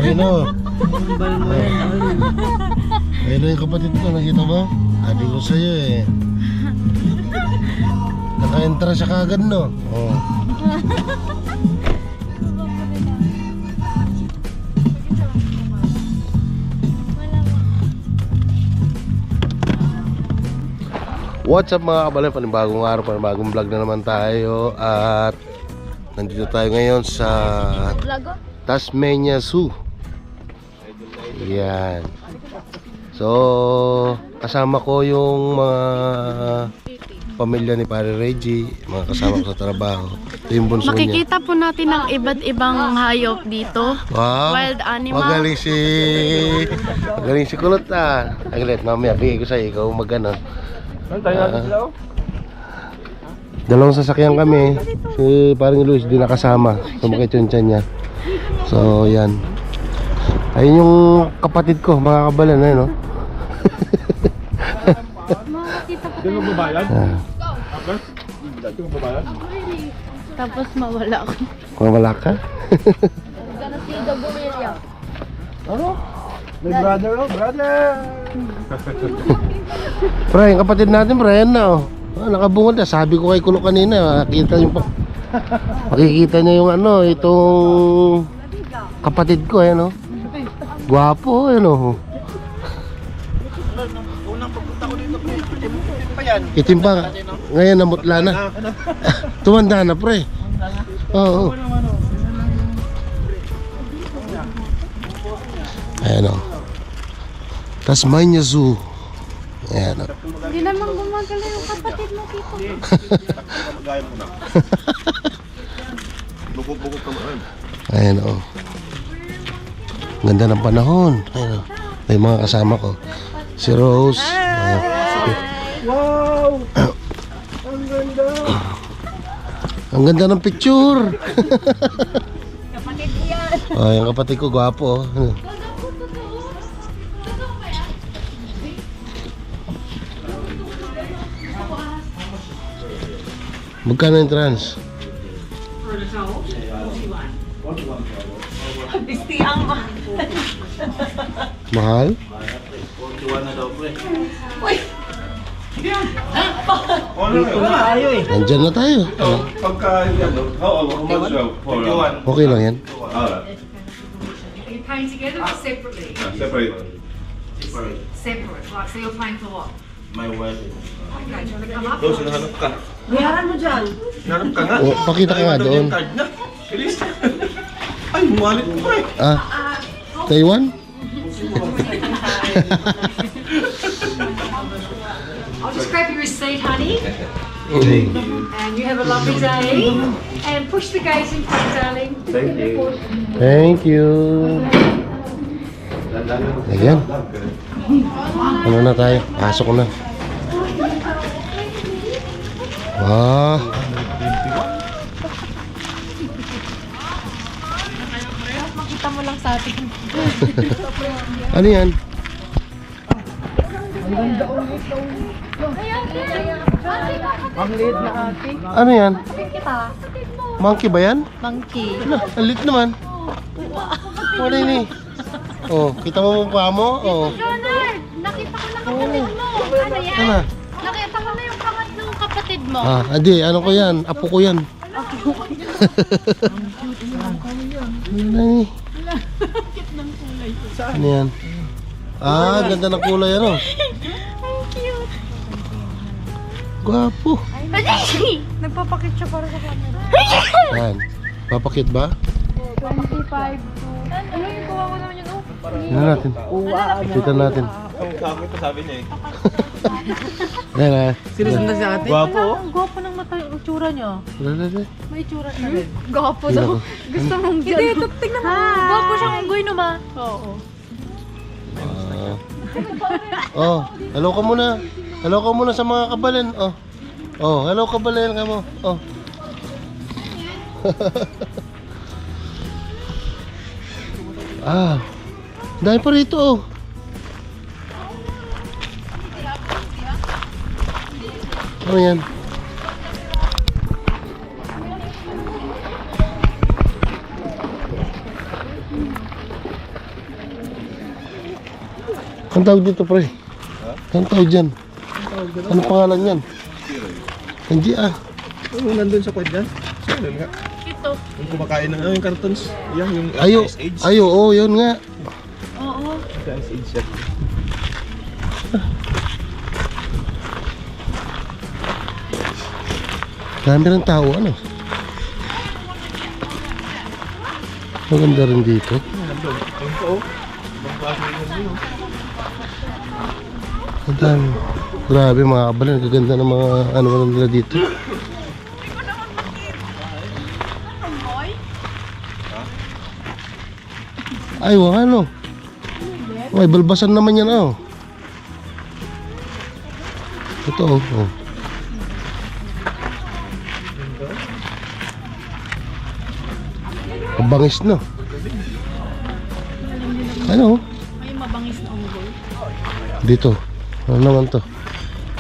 Ayun o. Kambal mo yan. Ayun o yung kapatid ko, nakita mo? Sabi ko sa'yo eh. Naka-entra siya kagad no? Oo. What's up mga kabalay, panibagong araw, panibagong vlog na naman tayo. At nandito tayo ngayon sa Tasmania Zoo. Yan. So kasama ko yung mga pamilya ni Pare Reggie, mga kasama ko sa trabaho. Ito yung bunso niya. Makikita po natin ang iba't ibang hayop dito. Wow, Wild animal. magaling si Kulot ah. Aglit, mamaya bigay ko sa'yo, ikaw mag-ano. Dalawang sasakyan kami. Si parang Luis di nakasama. Sumakit yung tiyan niya. So yan. Ayun yung kapatid ko, mga kabalan na no? Hindi mo babayad? Tapos mawala ako. Mawala ka? Ano? May brother oh, brother! Pre, yung kapatid natin, pre, yan na oh. Nakabungod na. Sabi ko kay Kulo kanina, makikita niya yung ano, itong kapatid ko, ayan oh. Gwapo, ayan oh. Unang pagpunta ko dito, itim pa yan. Itim pa, ngayon namutla na. Tumanda na, pre. Oo. Ayan o. Tasmania Zoo. Ayan o. Hindi naman gumagala yung kapatid mo, Tito. Gaya mo na. Bukog-bukog ka mo. Ayan o. Ganda ng panahon. Ayan o. May mga kasama ko. Si Rose. Wow! Ang ganda! Ang ganda ng picture. Kapatid yan. Oh, yung kapatid ko gwapo. Oh. Magkano yung trans? Mahal? 41 na daw pre. Dito na tayo eh. Nandyan na tayo. Pagka yan, how much? 41. Okay lang yan. Alright. Are you paying together or separately? Separate. Separate, right, so you're paying for what? My wife. Okay, do you want to come up? Doon, sinahanap ka. Bayaran mo dyan. Hanap ka nga. Oh, pakita ka nga doon. Yung card na. Bilis. Ay, wallet mo pre. Ah, Taiwan? I'll just grab your receipt, honey, Mhm. and you have a lovely day. And push the gate in front, darling. Thank you. Thank you. Ayan. Ano na tayo? Pasok na. Wow. Makita mo lang sa atin. Ano yan? Ang liit na ate. Ano yan? Kita. Monkey ba yan? Monkey. Ano? Ang lit naman. Wala yun eh. Oh, kita mo mukha mo? Oh. Leonard, nakita ko na kapatid mo. Ano yan? Ano? Nakita ko na yung pangatlong kapatid mo. Ah, adi, ano ko yan? Apo ko yan. Ano Ano yan? Ah, ganda ng kulay ano. Gwapo. Nagpapakit siya para sa camera. Yan. Papakit ba? 25 to... Ano yung kuha ko naman yun? Oh, Tignan natin. Tignan natin. Ang kakit ko sabi niya eh. Yan ah. Sinusundan sa ate. Gwapo oh. ang gwapo ng mata yung itsura niya. Yan. May itsura siya rin. Gwapo Tingnan daw. ko. Gusto mong gano'n. Hindi, ito tingnan mo. Gwapo siyang unggoy naman. Oo. Ah. Oh, hello ka muna. Hello ka muna sa mga kabalan. Oh. Oh, hello kabalan ka mo. Oh. Ah. Dahil pa rito oh. Ano yan? Anong tawag dito, pre? Anong tawag dyan? Anong pangalan yan? Hindi ah. Yung nandun sa kwad dyan? Saan nga? Ito. Yung kumakain ng yung cartons. Yan, yung Ayo, Ice Age. ayo, oh, yun nga. Oo. Ice Age yan. Dami ng tao, ano? Maganda rin dito. Nandun. Ayun po, oh. Ibang klase rin yun, oh. Ang dami. Grabe mga kabalan, gaganda ng mga ano nila dito. Ay, wang ano? May balbasan naman yan, oh. Ito, oh. Oh. Mabangis na. Ano? May mabangis na unggoy. Dito. Ano naman to?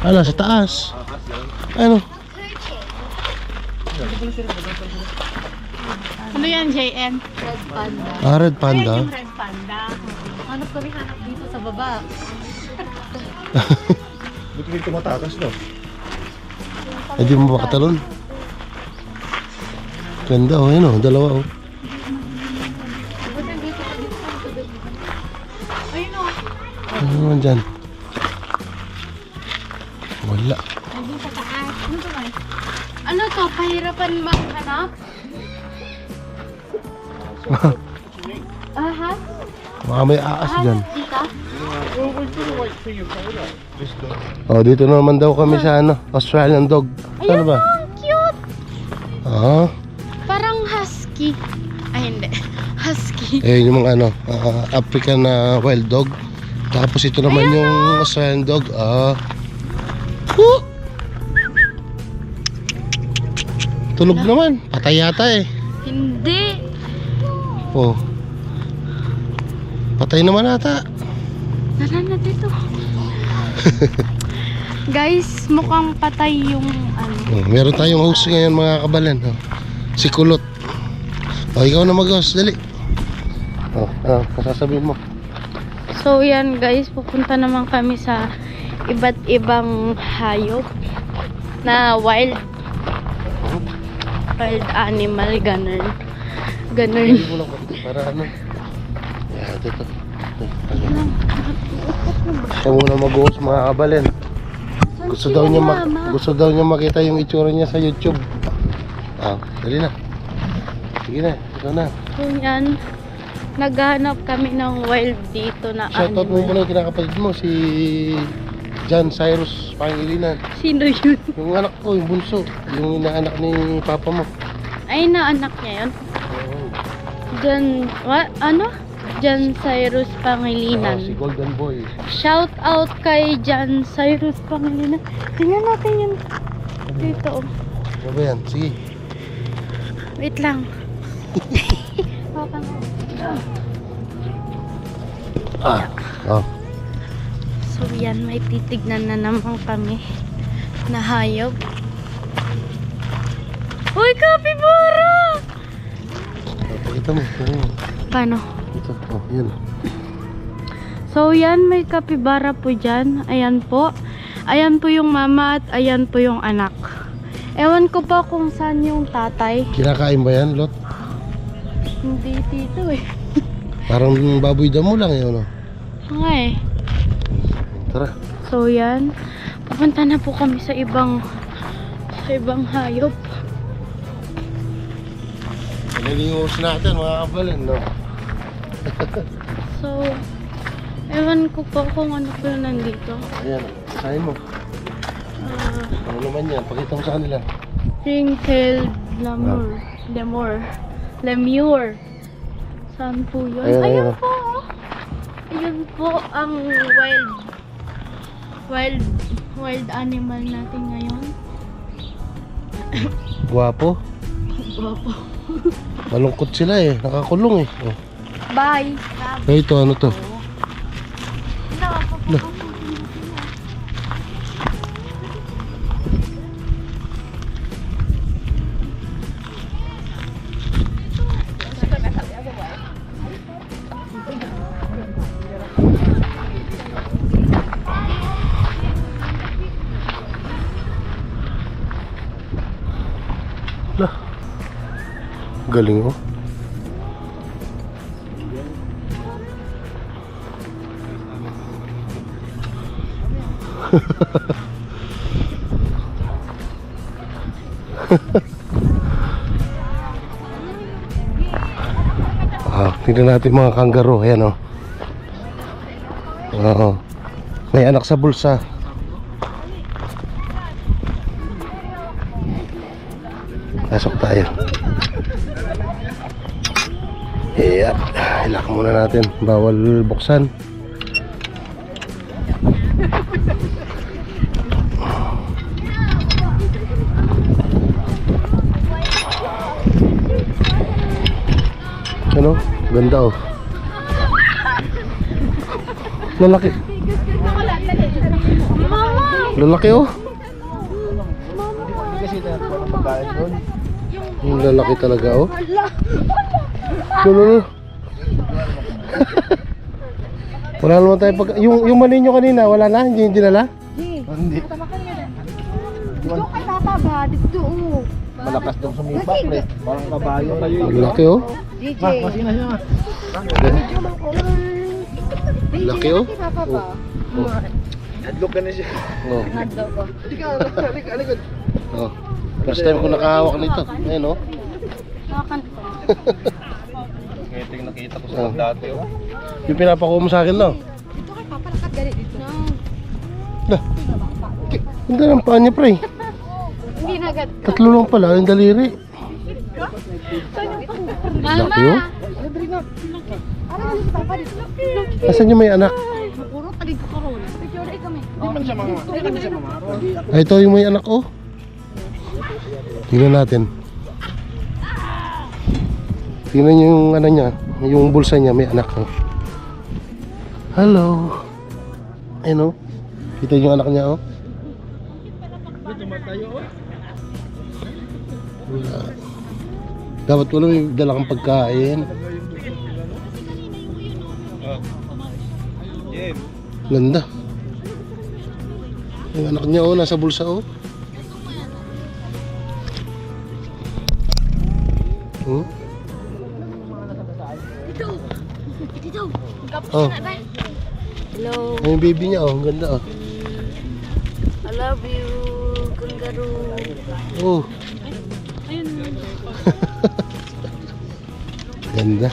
Ala, sa taas. Ano? Ano yan, JN? Red panda. Ah, red panda. Yung red panda. Hanap kami dito sa baba. Buti rin tumatakas, no? Hindi mo makatalon. Ganda, oh. Yan, oh. Dalawa, oh. Ayun o. Ano naman dyan? Wala. Nandun sa taas. Ano to, May? Ano to? Pahirapan maghanap? Aha? Baka may aas dyan. Dito? Oh, dito na naman daw kami sa ano, Australian dog. Ano ba? Ang cute! Ah, Parang husky. Ay, hindi. Husky. eh yung mga ano, African na wild dog. Tapos ito naman yung Australian dog. Ah. Huh! Tulog naman. Patay yata eh. Hindi. Oh. Patay naman ata. Tara na dito. Guys, mukhang patay yung ano. Oh, meron tayong host ngayon mga kabalan. Oh. Si Kulot. Oh, ikaw na mag-host. Dali. Oh, kasasabihin mo. So yan guys, pupunta naman kami sa iba't ibang hayop na wild animal, ganun. Hindi mo lang para ano. Yan, dito. Siya muna mag-host mga kabalan. Gusto daw niya makita yung itsura niya sa YouTube. Ah, dali na. Sige na, ikaw na. So yan, naghahanap kami ng wild dito na Shoutout mo animal. muna yung kinakapatid mo, si John Cyrus Pangilinan. Sino yun? Yung anak ko, yung bunso. Yung inaanak ni papa mo. Ay, naanak niya yun. Ano? John Cyrus Pangilinan. Si Golden Boy. Shout out kay John Cyrus Pangilinan. Tingnan natin yun dito. Ano ba yan? Sige. Wait lang. Oh. So yan, may titignan na naman kami na hayop. Uy, capybara! Pakita mo. Paano? Ito. Oh, yun. So yan, may capybara po dyan. Ayan po. Ayan po yung mama at ayan po yung anak. Ewan ko pa kung saan yung tatay. Kinakain ba yan, Lot? Hindi dito eh. Parang baboy damo lang yun, no? Nga eh. Tara. So yan, pupunta na po kami sa ibang hayop. Naliliwas natin mga kabalin, no? So, ewan ko po kung ano po yung nandito. Ayan, sahin mo. Ano naman yan? Pakita mo sa kanila. Ring-tailed lemur. Saan po yun? Ayan, Ayun ayan. po. Ayun po ang wild animal natin ngayon. Guwapo. Guwapo. Malungkot sila eh. Nakakulong eh. Oh. Bye. Eh, ito ano to? No. Galing oh. Tingnan natin mga kangaroo. Ayan oh. Oo. May anak sa bulsa. Pasok tayo. Yep. Ilak muna natin. Bawal buksan. Ano? Ganda oh. Lalaki. Lalaki oh. Yung lalaki talaga oh. Lolo. Wala naman tayo pag... Yung mali nyo kanina, wala na? Hindi dinala? Hindi. Dito kay Tata ba? Dito. Malakas daw sumipa, pre. Parang kabayo kayo. Lalaki oh. DJ. Masina siya. Laki oh. Papa ba? Adlok ka na siya. Oh. Nadaw ko. Alikod. Oh. First time ko nakahawak nito. Ayun oh. Nakakanta. Ngayon nakita ko sa dati. Yung pinapakuha mo sa akin no? Dito kay Papa lakad galit dito. Lah. Ganda ng paa niya pre. Hindi na agad. Tatlo lang pala yung daliri. Mama! Laki oh. Ano galit si Papa dito? Asan yung may anak? Puro talig ko karon. Picture ay kami. Hindi man siya mga. Hindi man siya mga. Ay, ito yung may anak oh. Tingnan natin. Tingnan nyo yung ano niya, yung bulsa niya may anak oh. Hello. Ayun oh. Kita yung anak niya oh. Wala. Dapat wala may dala kang pagkain. Ganda. Yung anak niya oh, nasa bulsa oh. Hmm? Dito. Oh, Hello. yung baby niya oh, ang ganda oh. I love you, kangaroo. Oh. Ganda.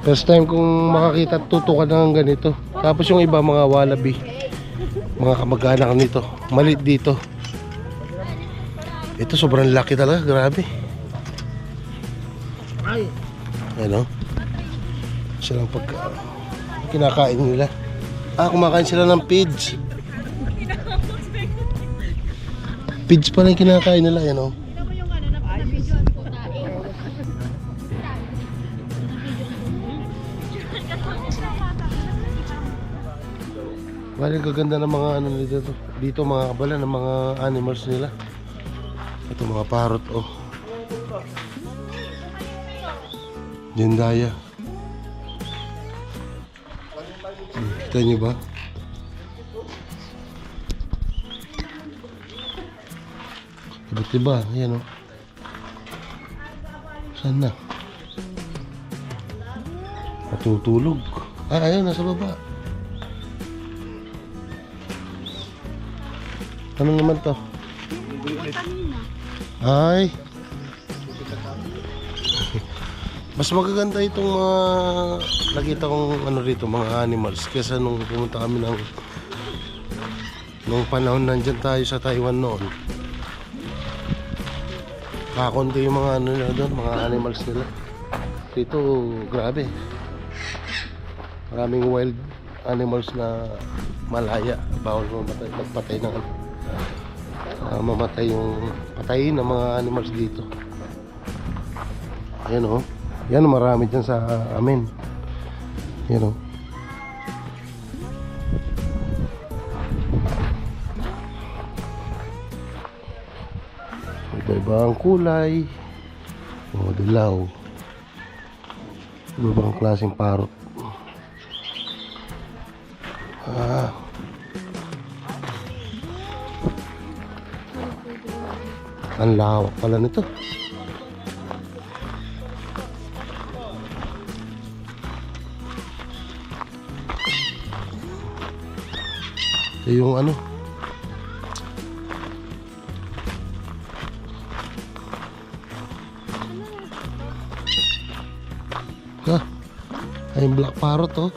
First time kong makakita at tutukan ng ganito. Tapos yung iba mga wallaby, mga kamag-anak nito, maliit dito. Ito sobrang laki talaga, grabe. Ano? Silang pagka kinakain nila. Kumakain sila ng pids. Pids pala yung kinakain nila, yan oh. Bali gaganda ng mga ano dito. Dito mga kabala ng mga animals nila. Ito mga parrot oh. Dendaya. Kita nyo ba? Iba-iba, ayan oh. Saan na? Natutulog. Ayun, nasa baba. Ano naman to? Ay. Mas magaganda itong mga nakita kong ano rito, mga animals kesa nung pumunta kami nung panahon nandyan tayo sa Taiwan noon. Kakonti yung mga ano nila doon, mga animals nila. Dito, grabe. Maraming wild animals na malaya. Bawal magpatay ng mamatay yung patayin ng mga animals dito. Ayan o. Yan, marami dyan sa amin. Ayan o. Iba-iba ang kulay. O, dilaw. Iba-ibang klaseng parot. Ang lawak pala nito. Ito yung ano. Ay, yung black parrot, oh.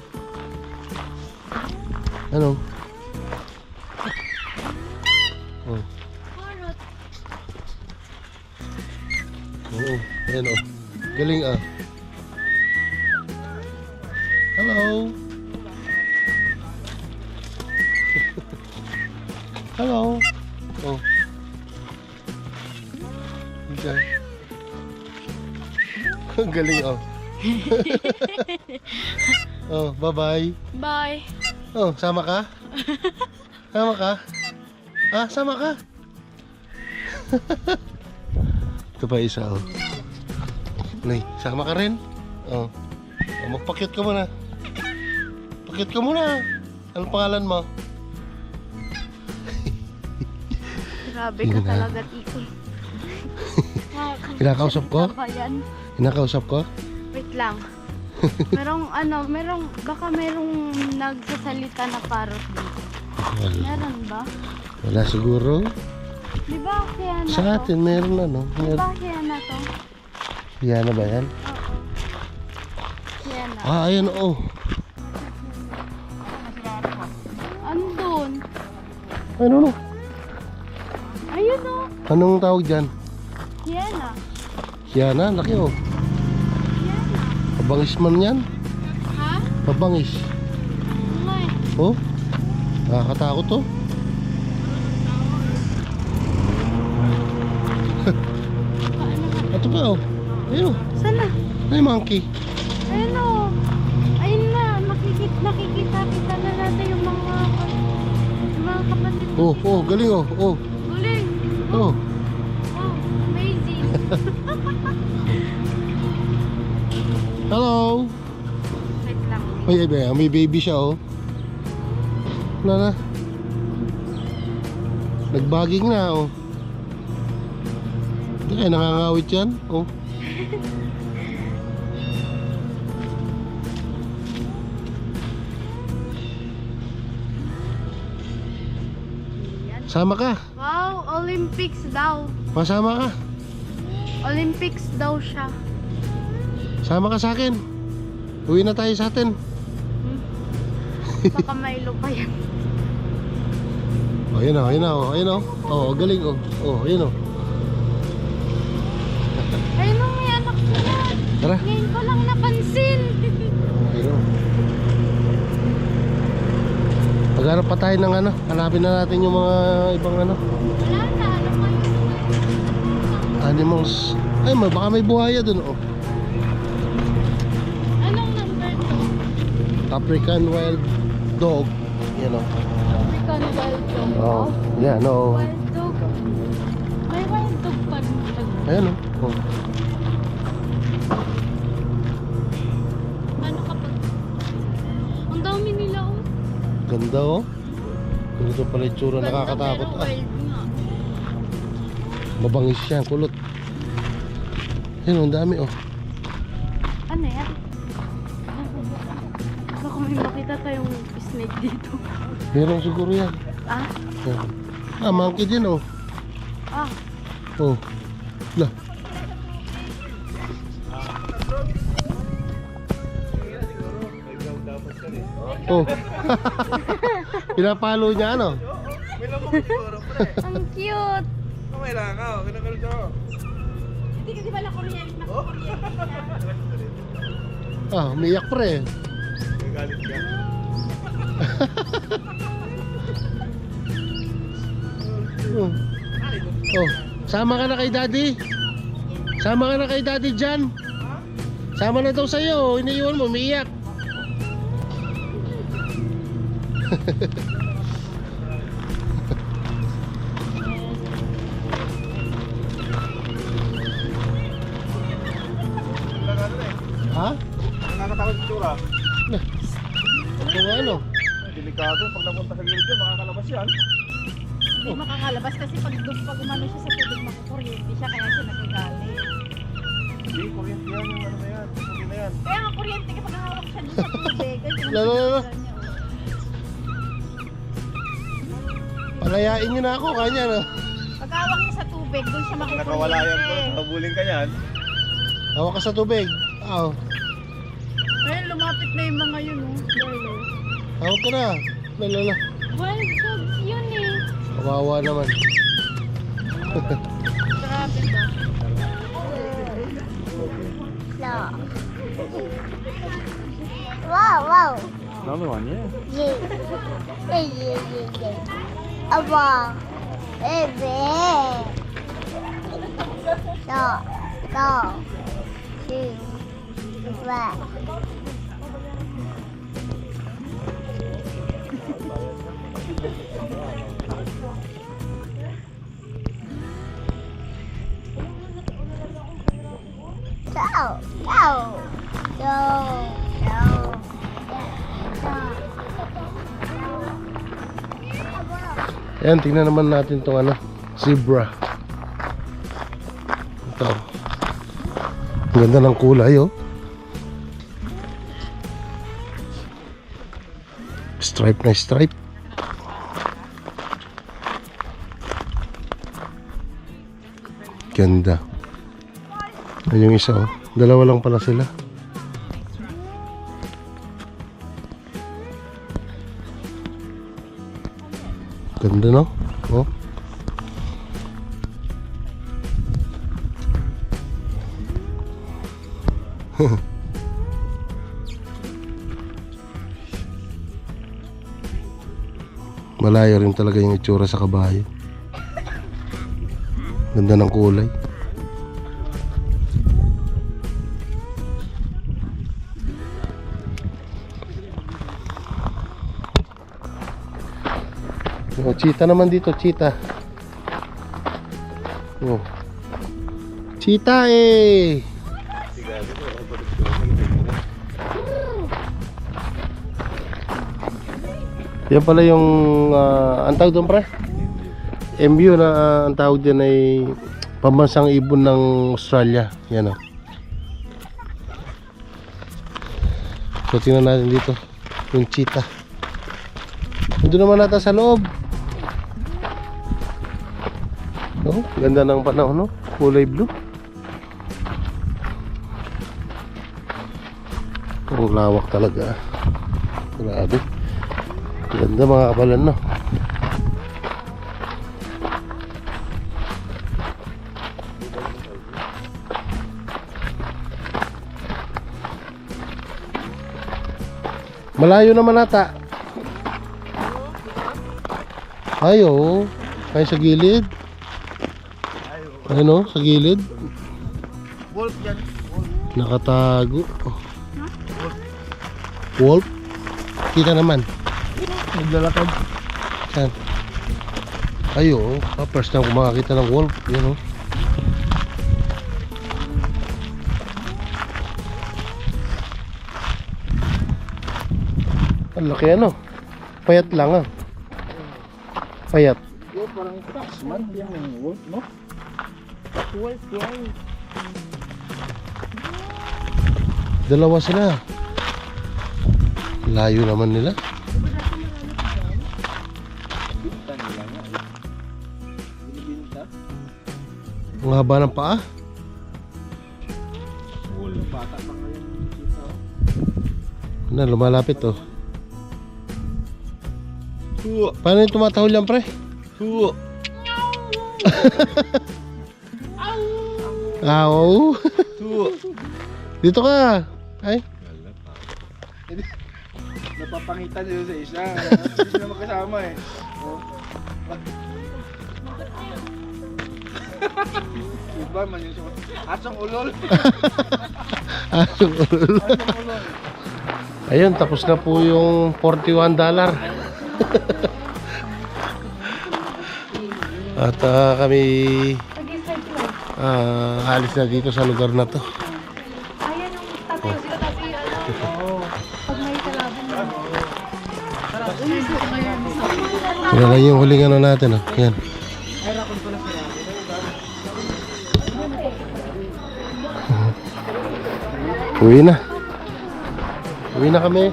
Ano? Oh. Oo, ayan, oh. Galing, ah. Hello. Hello. Oh. Okay. Galing, oh. Oh, bye-bye. Bye. Oh, sama ka? Sama ka? Ah, sama ka? Ito pa isa, oh. Nay, sama ka rin? Oh. Oh, magpakyut ka muna. Pakyut ka muna. Anong pangalan mo? Grabe ka talaga, Tito. Kinakausap ko? Yan. Kinakausap ko? Wait lang. Baka merong nagsasalita na parrot dito. Wala. Meron ba? Wala siguro. Di ba kaya na Sa to? atin, meron ano. Di ba kaya na to? Yan na ba yan? Oo. Kaya na. Ah, ayan, oh. Andun. Ano, no? Ayun o. Anong tawag dyan? Kaya na. Yan na, laki, oh. Pabangis man yan. Ha? Pabangis. May. Oh. Nakakatakot, oh. Ito pa, oh. Ayun, oh. Sana? Ay, monkey. Ayun o. Ayun na. Nakikita na natin yung mga kapatid. Oh, oh, galing, oh. Oh, Guling. oh. Wow. Amazing. Hello. Wait lang. May baby siya, oh. Wala na. Nagbaging na, oh. Hindi kaya nakangawit yan, oh. Sama ka. Wow, Olympics daw. Masama ka. Olympics daw siya. Sama ka sa akin. Uwi na tayo sa atin. Baka Milo pa yan. Oh, yun oh, yun oh, ayun oh. Oh, galing oh. Oh, yun oh. Ayun o, may anak sila. Tara. Ngayon ko lang napansin. Ayun oh. Maghanap pa tayo ng ano. Hanapin na natin yung mga ibang ano. Wala na, alam mo yun. Animals. Ay, baka may buhaya dun oh. Anong number to? African wild dog. Yan oh. African wild dog. Oh, yan oh. Wild dog. May wild dog pa rin. Ayan oh. Oh. Ano kapag... Ang dami nila oh. Ganda oh. Ganito pala yung tsura, nakakatakot Pero ah. wild nga. Mabangis siya, kulot. Yan oh, ang dami oh. Ano yan? Baka may makita tayong snake dito. Meron siguro yan. Ah? Yan. Ah, monkey din oh. Ah. Oh. Lah. Oh. Pinapalo niya ano? Ang cute. Ah, umiyak pre. Oh. Oh, sama ka na kay daddy. Sama ka na kay daddy dyan. Sama na daw sa'yo. Iniiwan mo, umiiyak. Ha? Nakakatakot yung tsura. Kung ano? Delikado. Pag napunta sa gilid yun, makakalabas yan. Hindi makakalabas kasi pag umano siya sa tubig, makukuha kuryente siya, kaya siya nagagalit. Hindi, kuryente yan yung ano na yan. Hindi na yan. Kaya nga kuryente kapag hawak siya doon sa tubig. Lalo. Palayain nyo na ako, kanya no? Pag hawak niya sa tubig, doon siya makukuryente. Nakawala yan bro. Habulin ka yan. Hawak ka sa tubig. Aw, Ayun, lumapit na yung mga yun, oh. Lolo. hawak ka na. Lalo. Wild dogs yun eh. Kawawa naman. Grabe ba? Wow, wow. Another one, yeah. Yeah. Yeah, yeah, yeah, yeah. Wow. Baby. No. No. Two. One. Go. Go. Go. Go. Ayan, tingnan naman natin itong ano, zebra. Ito. Ang ganda ng kulay, oh. Stripe na stripe. Ganda. Ayan yung isa, oh. Dalawa lang pala sila. Ganda, no? Oh. Malayo rin talaga yung itsura sa kabayo. Ganda ng kulay. Oh, cheetah naman dito, cheetah. Oh. Cheetah eh. Yan pala yung ang tawag doon, pre? MU na ang tawag din ay pambansang ibon ng Australia. Yan oh. So tingnan natin dito yung cheetah. Ito naman natin sa loob. Oh, ganda ng panahon, no? Kulay blue. Ang lawak talaga. Grabe. Ganda mga kabalan, no? Malayo naman ata. Ayo, kayo sa gilid. Ayun, sa gilid. Wolf yan. Nakatago. Wolf. Kita naman. Naglalakad. Yan. Ayo, first time ko makakita ng wolf. Yan, oh. Ang laki, ano? Payat lang, ah. Payat. Yo, parang taxman yung wolf, no? Wolf yan. Dalawa sila. Layo naman nila. Ang haba ng paa. Bata pa ngayon. Ano, lumalapit, oh. Paano yung tumatahol yan, pre? Aw. Dito ka. Ay. Napapangitan nyo sa isa. Hindi sila magkasama eh. Oh. Iba man yung asong ulol. Asong ulol. Asong ulol. Ayun, tapos na po yung $41. At kami alis na dito sa lugar na to. Ayan yung tatlo sila kasi ano. Pag may kalaban na. Sila lang yung huling ano natin, oh. Yan. Uwi na. Uwi na kami.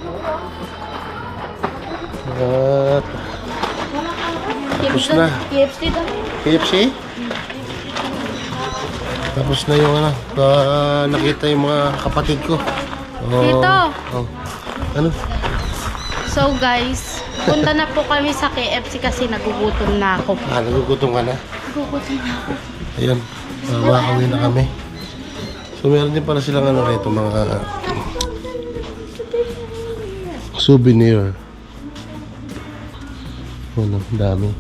At tapos na. KFC? Tapos na yung ano, nakita yung mga kapatid ko. Dito. Oh. Ano? So guys, punta na po kami sa KFC kasi nagugutom na ako. Nagugutom ka na? Nagugutom na ako. Ayun, makakauwi na kami. So meron din pala silang ano rito, mga souvenir. Ano, dami.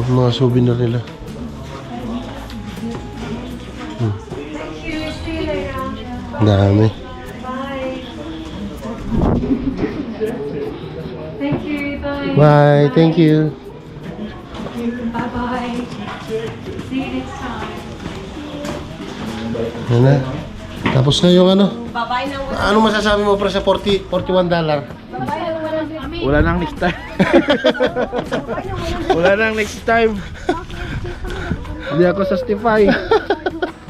Mga souvenir nila. Dami. Thank you. Bye. Bye, thank you. Bye bye. See you next time. Yan na. Tapos na yung ano. Ano masasabi mo para sa $41? Wala nang next time. Wala nang next time. Hindi ako justify.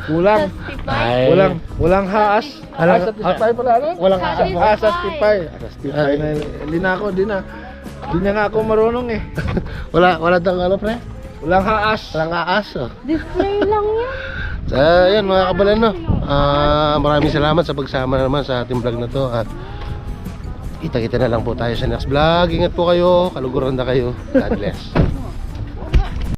Kulang. Ay. Walang haas. Justify pala ano? Walang Justify. Justify na. Hindi na nga ako marunong eh. wala dang ano, pre? Walang haas. Walang aas, oh. Display lang yan. So, yan mga kabalan, no? Maraming salamat sa pagsama naman sa ating vlog na to. At kita-kita na lang po tayo sa next vlog. Ingat po kayo, kaluguran na kayo. God bless.